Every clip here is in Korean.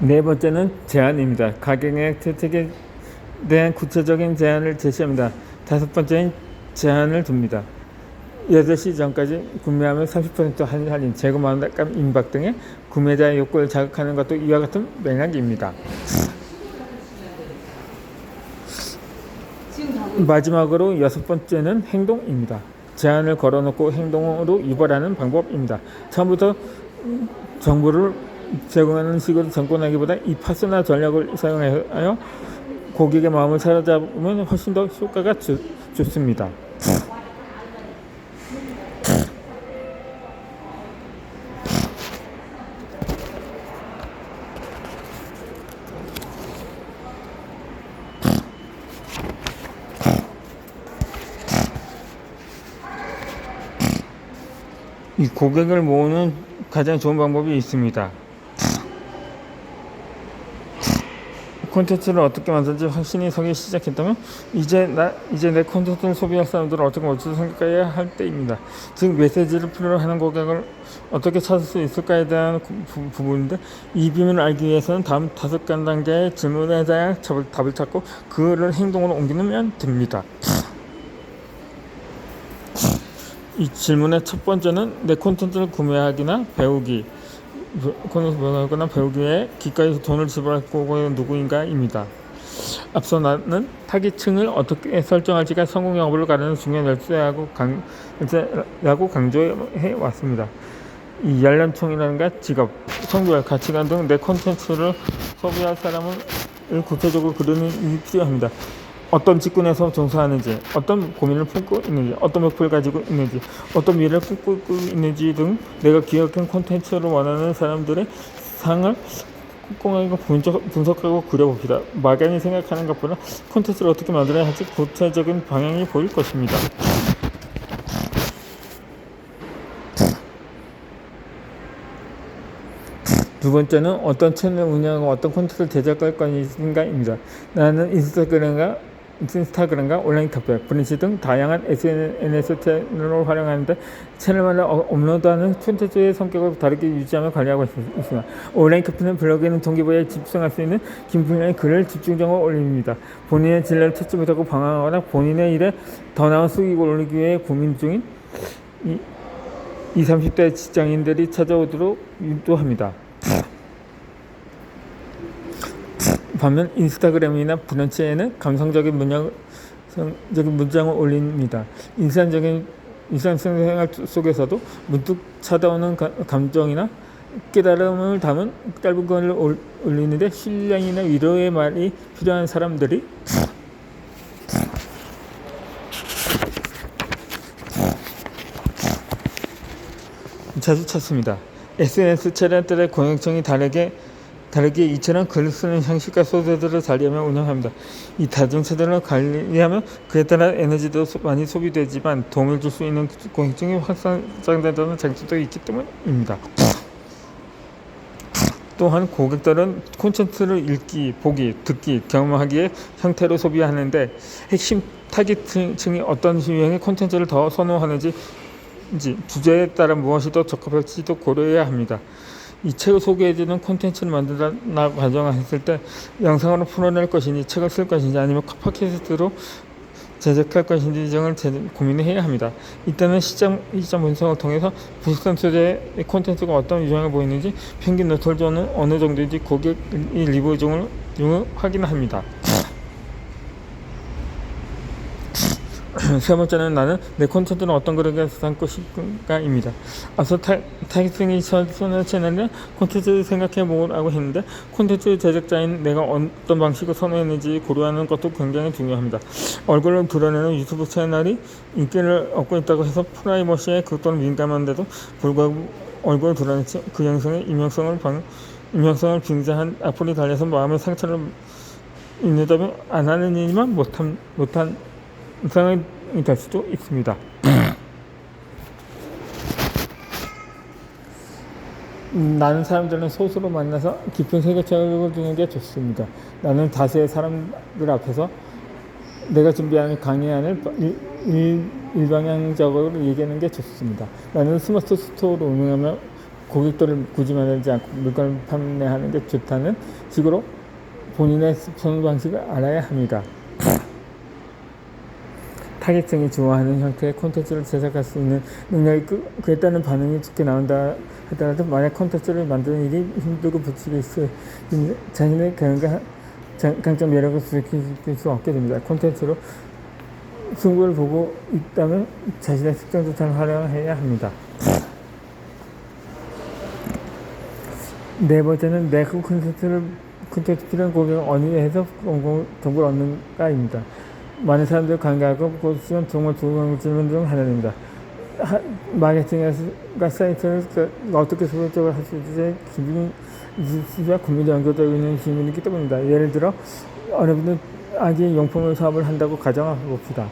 네 번째는 제한입니다. 가격의 혜택에 대한 구체적인 제한을 제시합니다. 다섯 번째는 제한을 둡니다. 8시 전까지 구매하면 30% 할인, 재고 마감 임박 등의 구매자의 욕구를 자극하는 것도 이와 같은 맥락입니다. 마지막으로 여섯 번째는 행동입니다. 제한을 걸어놓고 행동으로 유발하는 방법입니다. 처음부터 정보를 제공하는 식으로 접근하기보다 이 파스나 전략을 사용하여 고객의 마음을 사로잡으면 훨씬 더 효과가 좋습니다. 이 고객을 모으는 가장 좋은 방법이 있습니다. 콘텐츠를 어떻게 만들지 확신이 서기 시작했다면 이제 내 콘텐츠를 소비할 사람들을 어떻게 생각해야 할 때입니다. 즉 메시지를 필요로 하는 고객을 어떻게 찾을 수 있을까에 대한 부분인데, 이 비밀을 알기 위해서는 다음 5단계의 질문에 대한 답을 찾고 그를 행동으로 옮기면 됩니다. 이 질문의 첫 번째는 내 콘텐츠를 구매하거나 배우기 위해 기꺼이 돈을 지불할 고객은 누구인가입니다. 앞서 나는 타깃층을 어떻게 설정할지가 성공 여부를 가르는 중요한 열쇠라고 강조해 왔습니다. 이 연령층이라든가 직업, 성별, 가치관 등 내 콘텐츠를 소비할 사람을 구체적으로 그리는 일이 필요합니다. 어떤 직군에서 종사하는지, 어떤 고민을 품고 있는지, 어떤 목표를 가지고 있는지, 어떤 미래를 꿈꾸고 있는지 등 내가 기획한 콘텐츠를 원하는 사람들의 상을 꼼꼼하게 분석하고 그려봅시다. 막연히 생각하는 것보다 콘텐츠를 어떻게 만들어야 할지 구체적인 방향이 보일 것입니다. 두 번째는 어떤 채널을 운영하고 어떤 콘텐츠를 제작할 것인가입니다. 나는 인스타그램과 온라인 카페, 브런치 등 다양한 SNS 채널을 활용하는데 채널마다 업로드하는 콘텐츠의 성격을 다르게 유지하며 관리하고 있습니다. 온라인 카페는 블로그에는 동기부여에 집중할 수 있는 긴 분량의 글을 집중적으로 올립니다. 본인의 진로를 찾지 못하고 방황하거나 본인의 일에 더 나은 수익을 올리기 위해 고민 중인 20, 30대 직장인들이 찾아오도록 유도합니다. 반면 인스타그램이나 브런치에는 감성적인 문장을 올립니다. 일상적인 생활 속에서도 문득 찾아오는 감정이나 깨달음을 담은 짧은 글을 올리는데 신뢰이나 위로의 말이 필요한 사람들이 자주 찾습니다. SNS 채널들의 공용성이 다르게 이처럼 글 쓰는 형식과 소재들을 관리하며 운영합니다. 이 다중세대를 관리하면 그에 따라 에너지도 많이 소비되지만 도움을 줄 수 있는 공익성이 확장된다는 장점도 있기 때문입니다. 또한 고객들은 콘텐츠를 읽기, 보기, 듣기, 경험하기의 형태로 소비하는데 핵심 타깃층이 어떤 유형의 콘텐츠를 더 선호하는지 주제에 따라 무엇이 더 적합할지도 고려해야 합니다. 이 책을 소개해주는 콘텐츠를 만든다고 가정했을 때 영상으로 풀어낼 것인지 책을 쓸 것인지 아니면 팟캐스트로 제작할 것인지 등을 고민을 해야 합니다. 이때는 시장 분석을 통해서 비슷한 소재의 콘텐츠가 어떤 유형을 보이는지 평균 노출조는 어느 정도인지 고객이 리뷰 등을 확인합니다. 세 번째는 나는 내 콘텐츠는 어떤 그릇에 담고 싶은가입니다. 앞서 타깃층이 선호하는 채널에 콘텐츠를 생각해 보라고 했는데 콘텐츠 제작자인 내가 어떤 방식을 선호했는지 고려하는 것도 굉장히 중요합니다. 얼굴을 드러내는 유튜브 채널이 인기를 얻고 있다고 해서 프라이버시에 극도로 민감한데도 불구하고 얼굴을 드러내지 그 영상의 임명성을 빙자한 악플이 달려서 마음의 상처를 입는다면 안 하는 일이만 못한 상황이 될 수도 있습니다. 나는 사람들은 소수로 만나서 깊은 세계적으로 주는 게 좋습니다. 나는 다수의 사람들 앞에서 내가 준비하는 강의안을 일방향적으로 얘기하는 게 좋습니다. 나는 스마트 스토어를 운영하며 고객들을 굳이 만들지 않고 물건을 판매하는 게 좋다는 식으로 본인의 선호 방식을 알아야 합니다. 타겟층이 좋아하는 형태의 콘텐츠를 제작할 수 있는 능력이 그에 따른 반응이 좋게 나온다 하더라도 만약 콘텐츠를 만드는 일이 힘들고 부추길 수 있는 자신의 강점 매력을 부추길 수 없게 됩니다. 콘텐츠로 승부를 보고 있다면 자신의 특정도 잘 활용해야 합니다. 네 번째는 내 콘텐츠 필요한 고객을 어디에서 정보를 얻는가입니다. 많은 사람들을 관계하고 보시면 정말 좋은 질문 중 하나입니다. 마케팅과 사이트를 어떻게 소비적으로 할 수 있을지 기준과 고민이 연결되어 있는 질문이기 때문입니다. 예를 들어 어느 분은 아기 용품 사업을 한다고 가정해봅시다.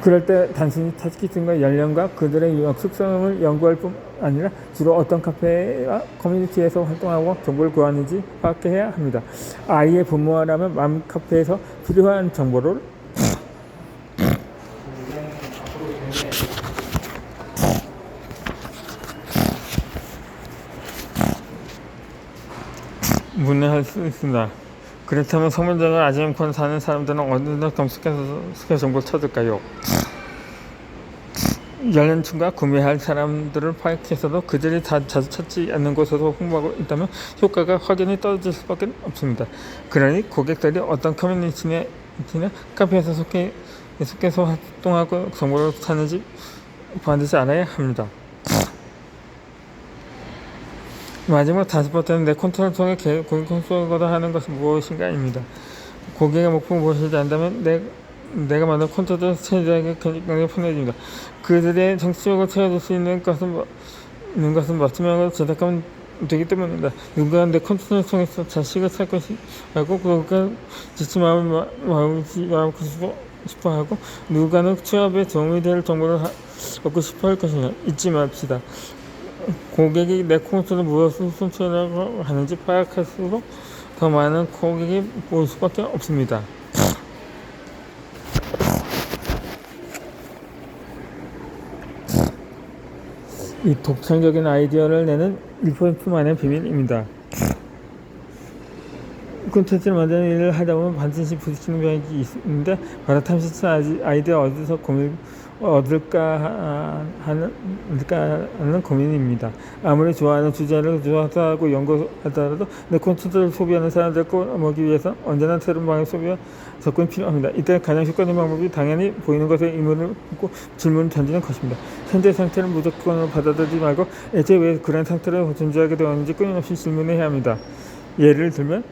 그럴 때 단순히 타깃층과 연령과 그들의 유형, 특성을 연구할 뿐 아니라 주로 어떤 카페와 커뮤니티에서 활동하고 정보를 구하는지 파악해야 합니다. 아이의 부모라면 맘카페에서 필요한 정보를 문의할 수 있습니다. 그렇다면 성문장을 아직 않고 사는 사람들은 어디서 검색해서 정보를 찾을까요? 연령층과 구매할 사람들을 파악해서도 그들이 자주 찾지 않는 곳에서 홍보하고 있다면 효과가 확연히 떨어질 수밖에 없습니다. 그러니 고객들이 어떤 커뮤니티나 카페에서 속해서 활동하고 정보를 찾는지 반드시 알아야 합니다. 마지막 다섯 번째는 내 콘텐츠를 통해 고객 콘텐츠를 하는 것은 무엇인가입니다. 고객의 목표를 무엇인지 안다면 내가 만든 콘텐츠를 체제하게 굉장히 편해집니다. 그들의 정치적으로 채워줄 수 있는 것은 맞춤형으로 제작하면 되기 때문입니다. 누군가 내 콘텐츠를 통해서 자식을 살 것이고 그가 지친 마음을 싶어하고 누군가는 취업에 도움이 될 정보를 얻고 싶어할 것입니다. 잊지 맙시다. 고객이 내 콘텐츠를 무엇을 선택하려고 하는지 파악할수록 더 많은 고객이 올 수밖에 없습니다. 이 독창적인 아이디어를 내는 1%만의 비밀입니다. 콘텐츠를 만드는 일을 하다 보면 반드시 부딪히는 병이 있는데 바로 탐색한 아이디어 어디서 얻을까 하는 고민입니다. 아무리 좋아하는 주제를 조사하고 연구하더라도 내 콘텐츠를 소비하는 사람들을 끌어모으기 위해서 언제나 새로운 방향의 소비와 접근이 필요합니다. 이때 가장 효과적인 방법이 당연히 보이는 것에 의문을 묻고 질문을 던지는 것입니다. 현재 상태를 무조건 받아들이지 말고 애초에 왜 그런 상태를 존재하게 되었는지 끊임없이 질문해야 합니다. 예를 들면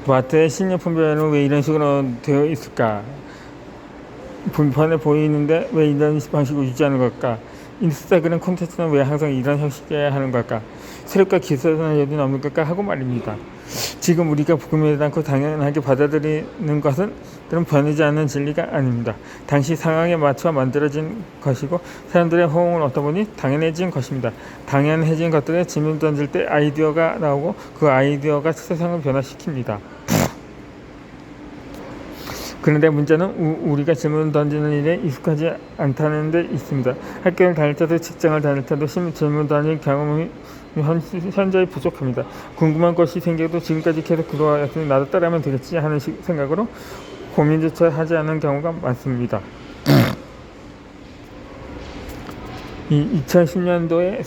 마트의 식료품 배열은 왜 이런 식으로 되어 있을까? 불편해 보이는데 왜 이런 방식으로 유지하는 걸까? 인스타그램 콘텐츠는 왜 항상 이런 형식이어야 하는 걸까? 새롭게 기술은 여든 없는 걸까? 하고 말입니다. 지금 우리가 구매하지 않고 당연하게 받아들이는 것은 변하지 않는 진리가 아닙니다. 당시 상황에 맞춰 만들어진 것이고 사람들의 호응을 얻다 보니 당연해진 것입니다. 당연해진 것들에 질문 던질 때 아이디어가 나오고 그 아이디어가 세상을 변화시킵니다. 그런데 문제는 우리가 질문을 던지는 일에 익숙하지 않다는 데 있습니다. 학교를 다닐 때도 직장을 다닐 때도 질문 던질 경험이 현저히 부족합니다. 궁금한 것이 생겨도 지금까지 계속 그러왔으니 나도 따라하면 되겠지 하는 생각으로 고민조차 하지 않는 경우가 많습니다. 2010년도에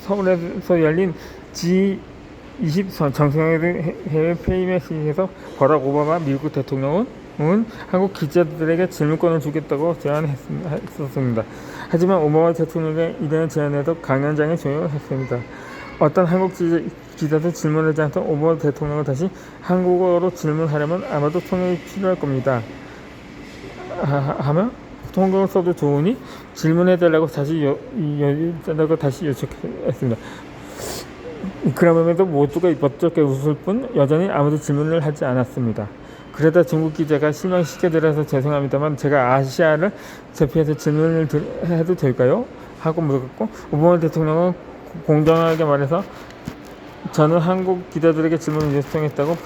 서울에서 열린 G20 정상회의 해외 페이메시에서 버락 오바마 미국 대통령은 한국 기자들에게 질문권을 주겠다고 제안했었습니다. 하지만 오바마 대통령의 이런 제안에도 강연장에 조용했습니다. 어떤 한국 기자도 질문하지 않던 오바마 대통령을 다시 한국어로 질문하려면 아마도 통역이 필요할 겁니다. 하며 통역을 써도 좋으니 질문해달라고 다시 요청했습니다. 그럼에도 모두가 멋쩍게 웃을 뿐 여전히 아무도 질문을 하지 않았습니다. 그러다 중국 기자가 실망시켜드려서 죄송합니다만 제가 아시아를 대표해서 질문을 해도 될까요? 하고 물었고 오바마 대통령은 공정하게 말해서 저는 한국 기자들에게 질문을 요청했다고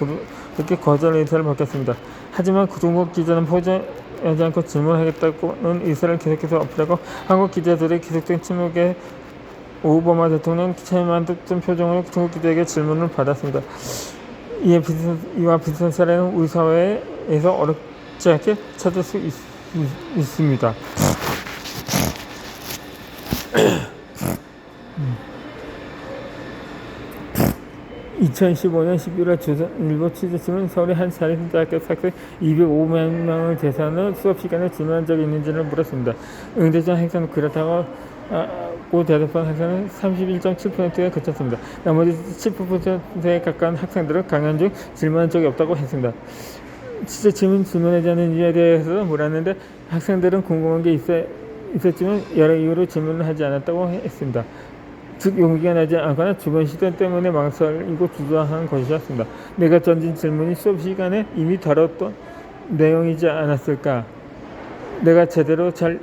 그렇게 거절 의사를 밝혔습니다. 하지만 중국 기자는 포기하지 않고 질문하겠다고는 의사를 계속해서 어필하고 한국 기자들의 계속적인 침묵에 오바마 대통령 체면한 듯한 표정으로 중국 기자에게 질문을 받았습니다. 이와 비슷한 사례는 우리 사회에서 어렵지 않게 찾을 수 있습니다. 2015년 11월 조선일보 취재팀은 서울의 한 사립대학교 학생 205만 명을 대상으로 수업 시간에 질문한 적이 있는지를 물었습니다. 응대전 학생은 그렇다고 대답한 학생은 31.7%에 그쳤습니다. 나머지 7%에 가까운 학생들은 강연 중 질문한 적이 없다고 했습니다. 취재팀은 질문하지 않은 이유에 대해서 물었는데 학생들은 궁금한 게 있었지만 여러 이유로 질문을 하지 않았다고 했습니다. 즉 용기가 나지 않거나 주변 시선 때문에 망설이고 주저한 것이었습니다. 내가 던진 질문이 수업 시간에 이미 다뤘던 내용이지 않았을까? 내가 제대로 잘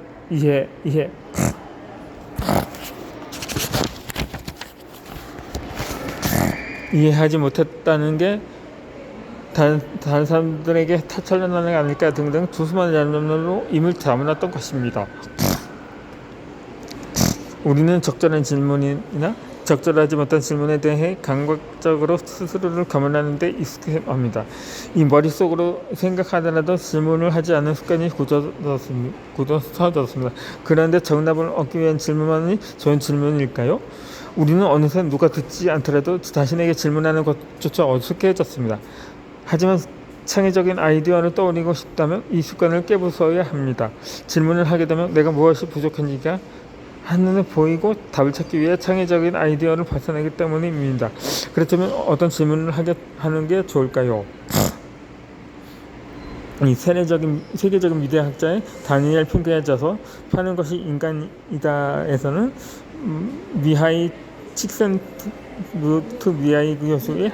이해하지 못했다는 게 다른 사람들에게 타찰나는 게 아닐까 등등 두수많은 양념으로 임을 담아놨던 것입니다. 우리는 적절한 질문이나 적절하지 못한 질문에 대해 감각적으로 스스로를 검열하는 데 익숙해합니다. 이 머릿속으로 생각하더라도 질문을 하지 않는 습관이 굳어졌습니다. 그런데 정답을 얻기 위한 질문만이 좋은 질문일까요? 우리는 어느새 누가 듣지 않더라도 자신에게 질문하는 것조차 어색해졌습니다. 하지만 창의적인 아이디어를 떠올리고 싶다면 이 습관을 깨부숴야 합니다. 질문을 하게 되면 내가 무엇이 부족한지가 한눈에 보이고 답을 찾기 위해 창의적인 아이디어를 발산하기 때문입니다. 그렇다면 어떤 질문을 하는 게 좋을까요? 이 세계적인 미래학자의 다니엘 핑크에 져서 파는 것이 인간이다에서는 미하이 칙센루트 미하이 교수의